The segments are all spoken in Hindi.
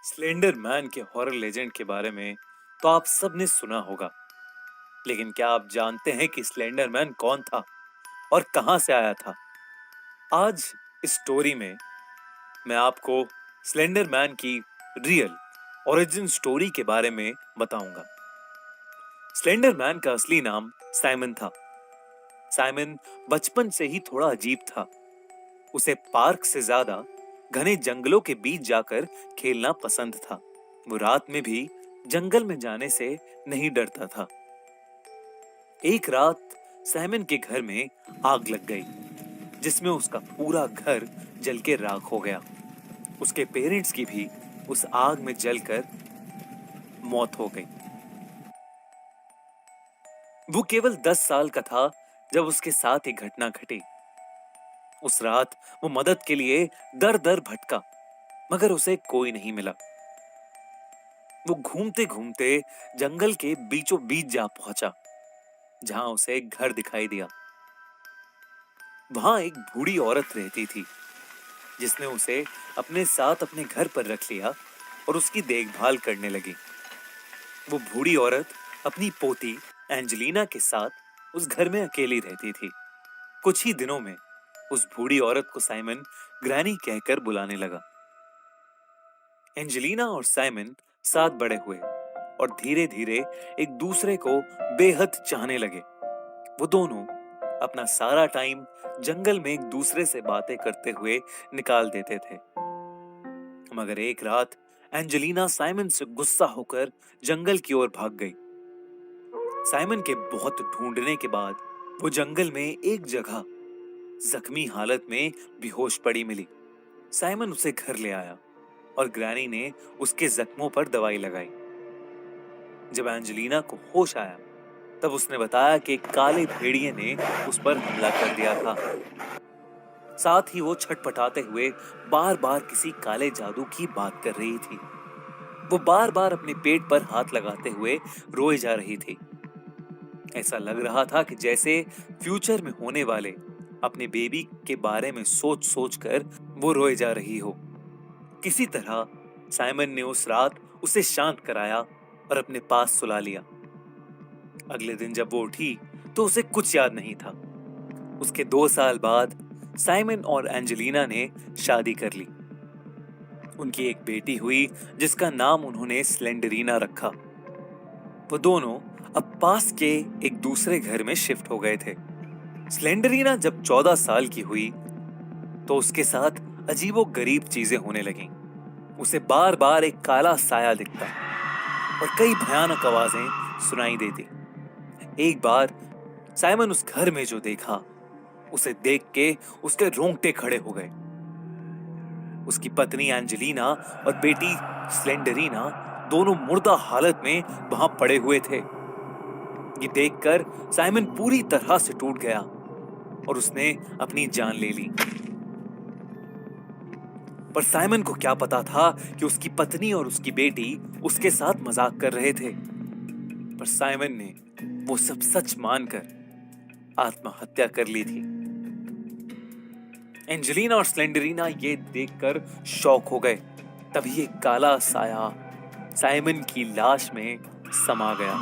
स्लेंडर मैन के हॉरर लेजेंड के बारे में तो आप सबने सुना होगा, लेकिन क्या आप जानते हैं कि स्लेंडर मैन कौन था और कहां से आया था? आज इस स्टोरी में मैं आपको स्लेंडर मैन की रियल ओरिजिन स्टोरी के बारे में बताऊंगा। स्लेंडर मैन का असली नाम साइमन था। साइमन बचपन से ही थोड़ा अजीब था। उसे पार्क से ज्यादा घने जंगलों के बीच जाकर खेलना पसंद था। वो रात में भी जंगल में जाने से नहीं डरता था। एक रात साइमन के घर में आग लग गई, जिसमें उसका पूरा घर जल के राख हो गया। उसके पेरेंट्स की भी उस आग में जलकर मौत हो गई। वो केवल 10 साल का था जब उसके साथ एक घटना घटी। उस रात वो मदद के लिए दर दर भटका, मगर उसे कोई नहीं मिला। वो घूमते घूमते जंगल के बीचों बीच जा पहुंचा, जहां उसे एक घर दिखाई दिया। वहां एक बूढ़ी औरत रहती थी, जिसने उसे अपने साथ अपने घर पर रख लिया और उसकी देखभाल करने लगी। वो बूढ़ी औरत अपनी पोती एंजेलिना के साथ उस घर में अकेली रहती थी। कुछ ही दिनों में उस बूढ़ी औरत को साइमन ग्रैनी कहकर बुलाने लगा। एंजेलिना और साइमन साथ बड़े हुए और धीरे धीरे एक दूसरे को बेहद चाहने लगे। वो दोनों अपना सारा टाइम जंगल में एक दूसरे से बातें करते हुए निकाल देते थे। मगर एक रात एंजेलिना साइमन से गुस्सा होकर जंगल की ओर भाग गई। साइमन के बहुत ढूंढने के बाद वो जंगल में एक जगह जख्मी हालत में बेहोश पड़ी मिली। साइमन उसे घर ले आया और ग्रैनी ने उसके जख्मों पर दवाई लगाई। जब एंजेलिना को होश आया, तब उसने बताया कि एक काले भेड़िए ने उस पर हमला कर दिया था। साथ ही वो छटपटाते हुए बार बार किसी काले जादू की बात कर रही थी। वो बार बार अपने पेट पर हाथ लगाते हुए रोए जा रही थी। ऐसा लग रहा था कि जैसे फ्यूचर में होने वाले अपने बेबी के बारे में सोच सोच कर वो रोए जा रही हो। किसी तरह साइमन ने उस रात उसे शांत कराया और अपने पास सुला लिया। अगले दिन जब वो उठी तो उसे कुछ याद नहीं था। उसके 2 साल बाद साइमन और एंजेलिना ने शादी कर ली। उनकी एक बेटी हुई, जिसका नाम उन्होंने स्लेंडरीना रखा। वो दोनों अब पास के एक दूसरे घर में शिफ्ट हो गए थे। स्लेंडरीना जब 14 साल की हुई तो उसके साथ अजीबो गरीब चीजें होने लगीं। उसे बार बार एक काला साया दिखता और कई भयानक आवाजें सुनाई देती। एक बार साइमन उस घर में जो देखा, उसे देख के उसके रोंगटे खड़े हो गए। उसकी पत्नी एंजेलिना और बेटी स्लेंडरीना दोनों मुर्दा हालत में वहां पड़े हुए थे। ये देखकर साइमन पूरी तरह से टूट गया और उसने अपनी जान ले ली। पर साइमन को क्या पता था कि उसकी पत्नी और उसकी बेटी उसके साथ मजाक कर रहे थे। पर साइमन ने वो सब सच मानकर आत्महत्या कर ली थी। एंजेलिना और स्लेंडरीना ये देखकर शॉक हो गए। तभी एक काला साया साइमन की लाश में समा गया।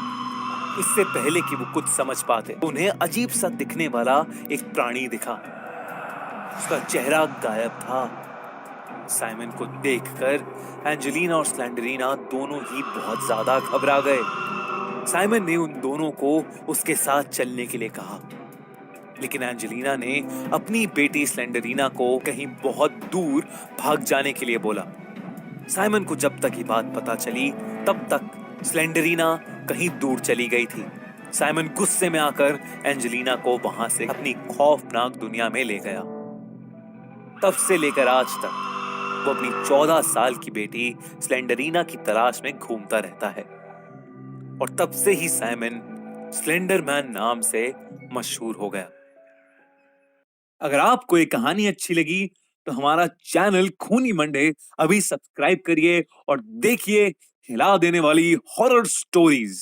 इससे पहले कि वो कुछ समझ पाते, उन्हें अजीब सा दिखने वाला एक प्राणी दिखा। उसका चेहरा गायब था। साइमन को देखकर एंजेलिना और स्लेंडरीना दोनों ही बहुत ज्यादा घबरा गए। साइमन ने उन दोनों को उसके साथ चलने के लिए कहा, लेकिन एंजेलिना ने अपनी बेटी स्लेंडरीना को कहीं बहुत दूर भाग जाने के लिए बोला। साइमन को जब तक ये बात पता चली, तब तक स्लेंडरीना कहीं दूर चली गई थी। साइमन गुस्से में आकर एंजेलिना को वहां से अपनी खौफनाक दुनिया में ले गया। तब से लेकर आज तक वो अपनी 14 साल की बेटी स्लेंडरीना की तलाश में घूमता रहता है और तब से ही साइमन स्लेंडरमैन नाम से मशहूर हो गया। अगर आपको ये कहानी अच्छी लगी तो हमारा चैनल खूनी मंडे अभी सब्सक्राइब करिए और देखिए हिला देने वाली हॉरर स्टोरीज।